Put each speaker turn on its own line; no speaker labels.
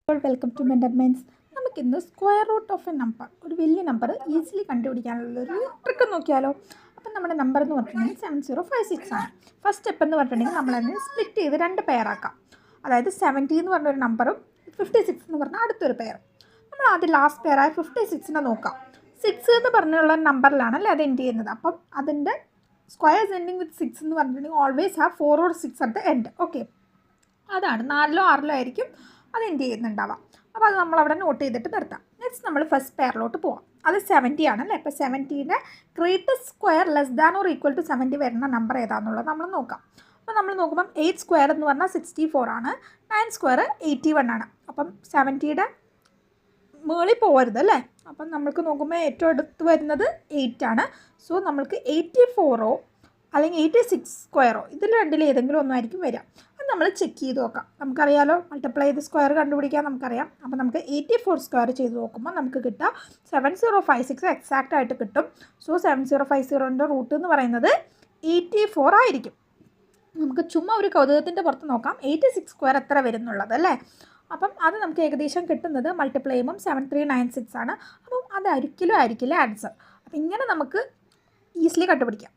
Welcome to mentor minds. നമുക്കിന്ന് square root of a number, ഒരു വലിയ നമ്പർ ഈസിലി കണ്ടുപിടിക്കാനുള്ളൊരു ട്രിക്ക് നോക്കിയാലോ. അപ്പം നമ്മുടെ നമ്പർ എന്ന് പറഞ്ഞിട്ടുണ്ടെങ്കിൽ 7056 ആണ്. ഫസ്റ്റ് സ്റ്റെപ്പ് എന്ന് പറഞ്ഞിട്ടുണ്ടെങ്കിൽ നമ്മളതിനെ സ്പ്ലിറ്റ് ചെയ്ത് രണ്ട് പെയറാക്കാം. അതായത് 70 എന്ന് പറഞ്ഞൊരു നമ്പറും 56 എന്ന് പറഞ്ഞാൽ അടുത്തൊരു പെയറും. നമ്മൾ ആദ്യം ലാസ്റ്റ് പെയറായ 56നെ നോക്കാം. 6 എന്ന് പറഞ്ഞുള്ള നമ്പറിലാണല്ലേ അത് എൻഡ് ചെയ്യുന്നത്. അപ്പം അതിൻ്റെ സ്ക്വയർസ് എൻഡിങ് വിത്ത് 6 എന്ന് പറഞ്ഞിട്ടുണ്ടെങ്കിൽ always have 4 or 6 at the end. Okay, അതാണ് 4ലോ 6ലോ ആയിരിക്കും അത് എൻഡ് ചെയ്യുന്നുണ്ടാവാം. അപ്പോൾ അത് നമ്മളവിടെ നോട്ട് ചെയ്തിട്ട് നിർത്താം. നെക്സ്റ്റ് നമ്മൾ ഫസ്റ്റ് പെയറിലോട്ട് പോവാം. അത് 70 ആണല്ലേ. അപ്പോൾ 70ൻ്റെ greatest square less than or equal to 70 വരുന്ന നമ്പർ ഏതാണെന്നുള്ളത് നമ്മൾ നോക്കാം. അപ്പോൾ നമ്മൾ നോക്കുമ്പം 8 സ്ക്വയർ എന്ന് പറഞ്ഞാൽ 64 ആണ്, 9 സ്ക്വയർ 81 ആണ്. അപ്പം 70യുടെ മുകളിൽ പോകരുത് അല്ലേ. അപ്പം നമ്മൾക്ക് നോക്കുമ്പോൾ ഏറ്റവും അടുത്ത് വരുന്നത് 8 ആണ്. സോ നമ്മൾക്ക് 84ഓ അല്ലെങ്കിൽ 86 സ്ക്വയറോ ഇതിൽ രണ്ടിൽ ഏതെങ്കിലും ഒന്നായിരിക്കും വരിക. അത് നമ്മൾ ചെക്ക് ചെയ്ത് നോക്കാം. നമുക്കറിയാലോ, മൾട്ടിപ്ലൈ ചെയ്ത് സ്ക്വയർ കണ്ടുപിടിക്കാൻ നമുക്കറിയാം. അപ്പോൾ നമുക്ക് 84 സ്ക്വയർ ചെയ്ത് നോക്കുമ്പോൾ നമുക്ക് കിട്ടുക 7056 എക്സാക്റ്റ് ആയിട്ട് കിട്ടും. സോ 7050ൻ്റെ റൂട്ട് എന്ന് പറയുന്നത് 84 ആയിരിക്കും. നമുക്ക് ചുമ്മാ ഒരു കൗതുകത്തിൻ്റെ പുറത്ത് നോക്കാം 86 സ്ക്വയർ എത്ര വരുന്നുള്ളത് അല്ലേ. അപ്പം അത് നമുക്ക് ഏകദേശം കിട്ടുന്നത് മൾട്ടിപ്ലൈ ചെയ്യുമ്പം 7396 ആണ്. അപ്പം അത് ഒരിക്കലും ആയിരിക്കില്ല ആൻസർ. അപ്പം ഇങ്ങനെ നമുക്ക് ഈസിലി കണ്ടുപിടിക്കാം.